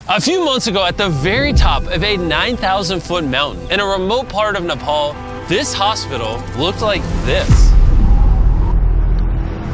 A few months ago, at the very top of a 9,000-foot mountain in a remote part of Nepal, this hospital looked like this.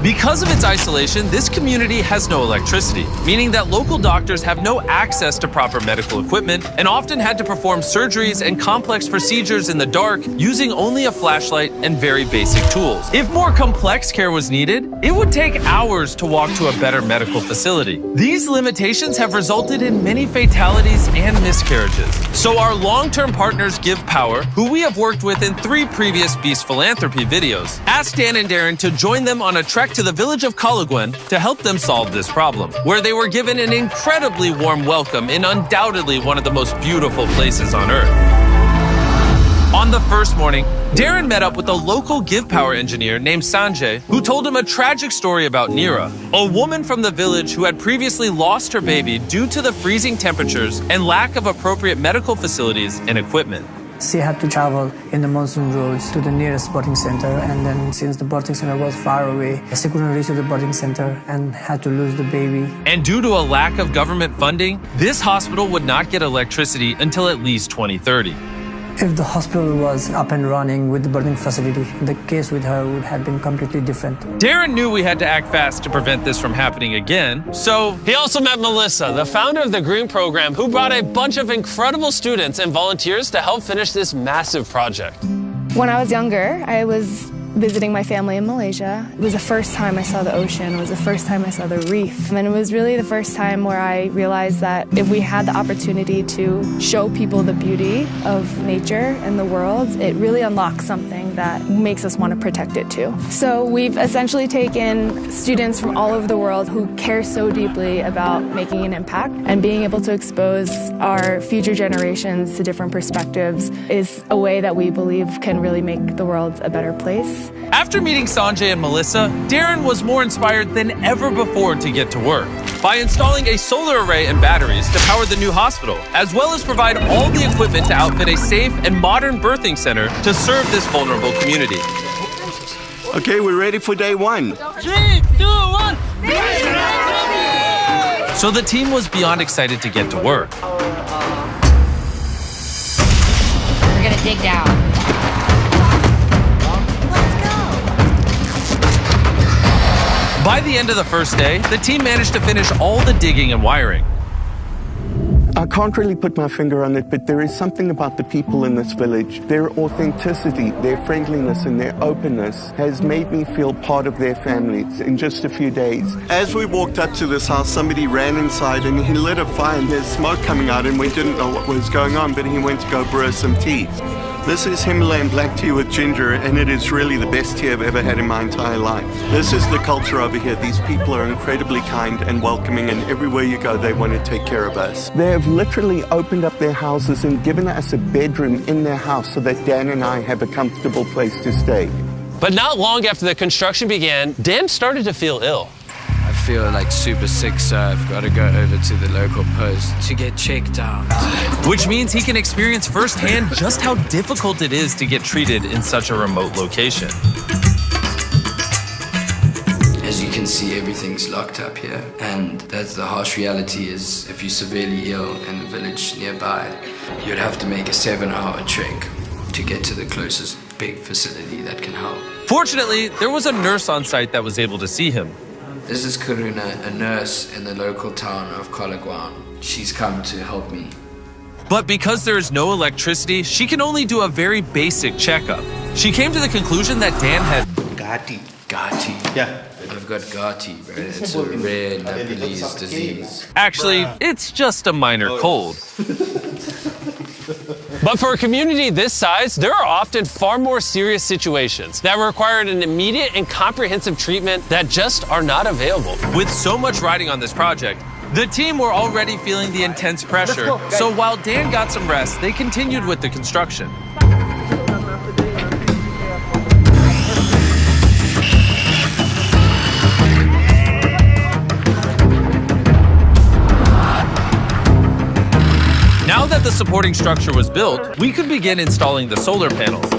Because of its isolation, this community has no electricity, meaning that local doctors have no access to proper medical equipment and often had to perform surgeries and complex procedures in the dark using only a flashlight and very basic tools. If more complex care was needed, it would take hours to walk to a better medical facility. These limitations have resulted in many fatalities and miscarriages. So our long-term partners Give Power, who we have worked with in 3 previous Beast Philanthropy videos, asked Dan and Darren to join them on a trek to the village of Kalagwen to help them solve this problem, where they were given an incredibly warm welcome in undoubtedly one of the most beautiful places on Earth. On the first morning, Darren met up with a local Give Power engineer named Sanjay, who told him a tragic story about Neera, a woman from the village who had previously lost her baby due to the freezing temperatures and lack of appropriate medical facilities and equipment. She had to travel in the monsoon roads to the nearest birthing center, and then since the birthing center was far away, she couldn't reach the birthing center and had to lose the baby. And due to a lack of government funding, this hospital would not get electricity until at least 2030. If the hospital was up and running with the birthing facility, the case with her would have been completely different. Darren knew we had to act fast to prevent this from happening again, so he also met Melissa, the founder of the Green Program, who brought a bunch of incredible students and volunteers to help finish this massive project. When I was younger, I was visiting my family in Malaysia. It was the first time I saw the ocean. It was the first time I saw the reef. And it was really the first time where I realized that if we had the opportunity to show people the beauty of nature and the world, it really unlocks something that makes us want to protect it too. So we've essentially taken students from all over the world who care so deeply about making an impact, and being able to expose our future generations to different perspectives is a way that we believe can really make the world a better place. After meeting Sanjay and Melissa, Darren was more inspired than ever before to get to work by installing a solar array and batteries to power the new hospital, as well as provide all the equipment to outfit a safe and modern birthing center to serve this vulnerable community. Okay, we're ready for day 1. 3, 2, 1. So the team was beyond excited to get to work. We're gonna dig down. By the end of the first day, the team managed to finish all the digging and wiring. I can't really put my finger on it, but there is something about the people in this village. Their authenticity, their friendliness, and their openness has made me feel part of their families in just a few days. As we walked up to this house, somebody ran inside and he lit a fire and there's smoke coming out and we didn't know what was going on, but he went to go brew some tea. This is Himalayan black tea with ginger, and it is really the best tea I've ever had in my entire life. This is the culture over here. These people are incredibly kind and welcoming, and everywhere you go, they want to take care of us. They have literally opened up their houses and given us a bedroom in their house so that Dan and I have a comfortable place to stay. But not long after the construction began, Dan started to feel ill. I feel like super sick, so I've got to go over to the local post to get checked out. Which means he can experience firsthand just how difficult it is to get treated in such a remote location. As you can see, everything's locked up here, and that's the harsh reality is if you're severely ill in a village nearby, you'd have to make a 7-hour trek to get to the closest big facility that can help. Fortunately, there was a nurse on site that was able to see him. This is Karuna, a nurse in the local town of Kalagwan. She's come to help me. But because there is no electricity, she can only do a very basic checkup. She came to the conclusion that Dan had Gati. Gati. Yeah. I've got Gati, bro. It's a rare Nepalese disease. Actually, it's just a minor cold. But for a community this size, there are often far more serious situations that require an immediate and comprehensive treatment that just are not available. With so much riding on this project, the team were already feeling the intense pressure. So while Dan got some rest, they continued with the construction. Now that the supporting structure was built, we could begin installing the solar panels.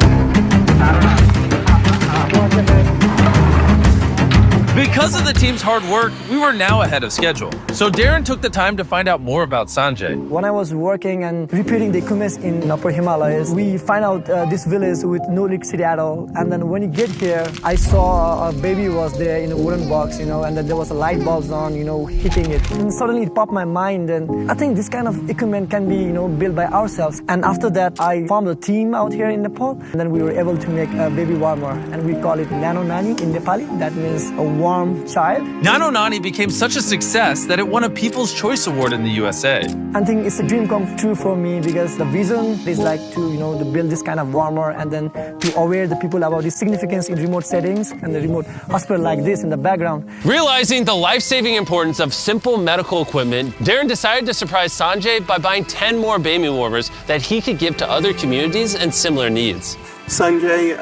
Because of the team's hard work, we were now ahead of schedule. So Darren took the time to find out more about Sanjay. When I was working and repairing the equipment in Upper Himalayas, we find out this village with no electricity at all. And then when you get here, I saw a baby was there in a wooden box, and then there was a light bulbs on, hitting it. And suddenly it popped my mind, and I think this kind of equipment can be, built by ourselves. And after that, I formed a team out here in Nepal, and then we were able to make a baby warmer, and we call it Nano Nani in Nepali. That means a warm child. Nano Nani became such a success that it won a People's Choice Award in the USA. I think it's a dream come true for me because the vision is like to build this kind of warmer and then to aware the people about the significance in remote settings and the remote hospital like this in the background. Realizing the life-saving importance of simple medical equipment, Darren decided to surprise Sanjay by buying 10 more baby warmers that he could give to other communities and similar needs. Sanjay,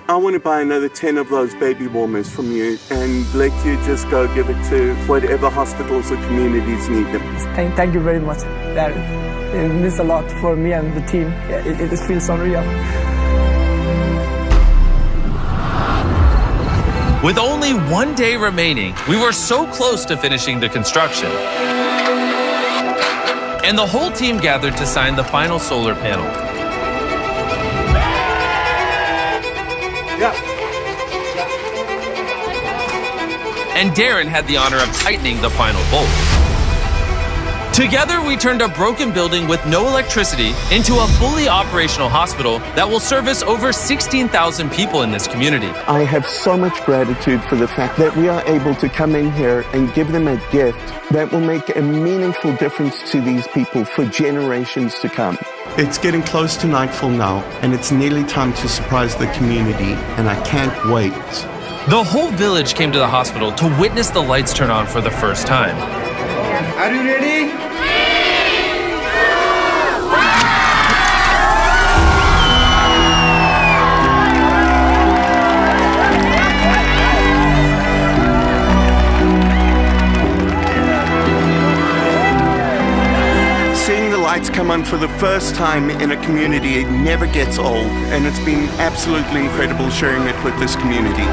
I want to buy another 10 of those baby warmers from you and let you just go give it to whatever hospitals or communities need them. Thank you very much, Darren. It means a lot for me and the team. It just feels unreal. With only 1 day remaining, we were so close to finishing the construction. And the whole team gathered to sign the final solar panel. And Darren had the honor of tightening the final bolt. Together, we turned a broken building with no electricity into a fully operational hospital that will service over 16,000 people in this community. I have so much gratitude for the fact that we are able to come in here and give them a gift that will make a meaningful difference to these people for generations to come. It's getting close to nightfall now, and it's nearly time to surprise the community, and I can't wait. The whole village came to the hospital to witness the lights turn on for the first time. Are you ready? Seeing the lights come on for the first time in a community, it never gets old, and it's been absolutely incredible sharing it with this community.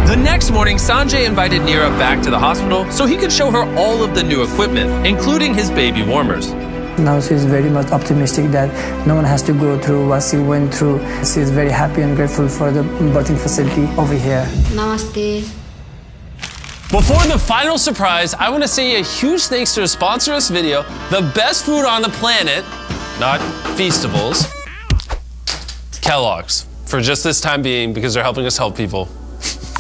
The next morning, Sanjay invited Neera back to the hospital so he could show her all of the new equipment, including his baby warmers. Now she's very much optimistic that no one has to go through what she went through. She's very happy and grateful for the birthing facility over here. Namaste. Before the final surprise, I want to say a huge thanks to the sponsor of this video, the best food on the planet, not Feastables, Kellogg's, for just this time being because they're helping us help people.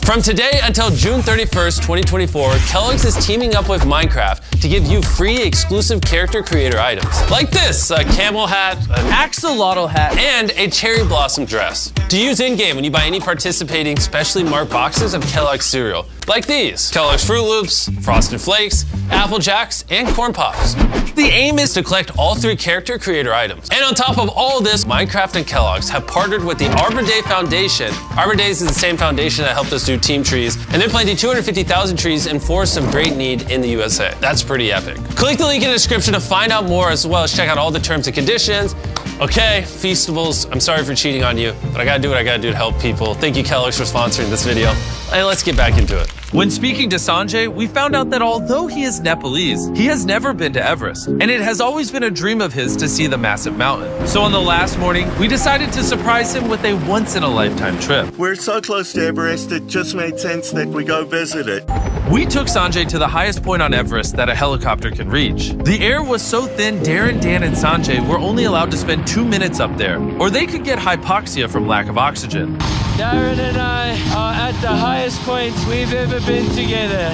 From today until June 31st, 2024, Kellogg's is teaming up with Minecraft to give you free exclusive character creator items. Like this, a camel hat, an axolotl hat, and a cherry blossom dress. To use in-game when you buy any participating specially marked boxes of Kellogg's cereal. Like these, Kellogg's Fruit Loops, Frosted Flakes, Apple Jacks, and Corn Pops. The aim is to collect all 3 character creator items. And on top of all this, Minecraft and Kellogg's have partnered with the Arbor Day Foundation. Arbor Days is the same foundation that helped us do team trees, and they're planting 250,000 trees in forests of great need in the USA. That's pretty epic. Click the link in the description to find out more, as well as check out all the terms and conditions. Okay, Feastables, I'm sorry for cheating on you, but I gotta do what I gotta do to help people. Thank you, Kellogg's, for sponsoring this video. And let's get back into it. When speaking to Sanjay, we found out that although he is Nepalese, he has never been to Everest, and it has always been a dream of his to see the massive mountain. So on the last morning, we decided to surprise him with a once-in-a-lifetime trip. We're so close to Everest, it just made sense that we go visit it. We took Sanjay to the highest point on Everest that a helicopter can reach. The air was so thin, Darren, Dan, and Sanjay were only allowed to spend 2 minutes up there, or they could get hypoxia from lack of oxygen. Darren and I are at the highest points we've ever been together.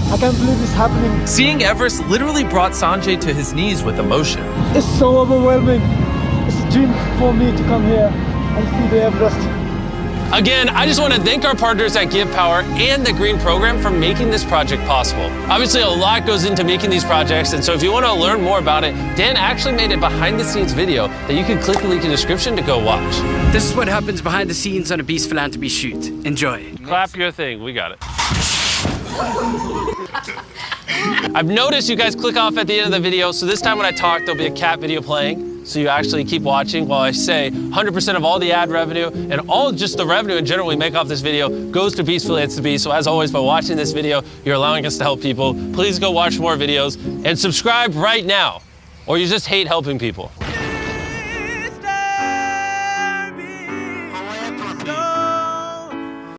I can't believe this happening. Seeing Everest literally brought Sanjay to his knees with emotion. It's so overwhelming. It's a dream for me to come here and see the Everest. Again, I just want to thank our partners at Give Power and the Green Program for making this project possible. Obviously, a lot goes into making these projects, and so if you want to learn more about it, Dan actually made a behind-the-scenes video that you can click the link in the description to go watch. This is what happens behind the scenes on a Beast Philanthropy shoot. Enjoy. Clap your thing, we got it. I've noticed you guys click off at the end of the video, so this time when I talk, there'll be a cat video playing. So you actually keep watching while I say 100% of all the ad revenue and all just the revenue in general we make off this video goes to Beast Affiliates to Be. So as always, by watching this video, you're allowing us to help people. Please go watch more videos and subscribe right now, or you just hate helping people.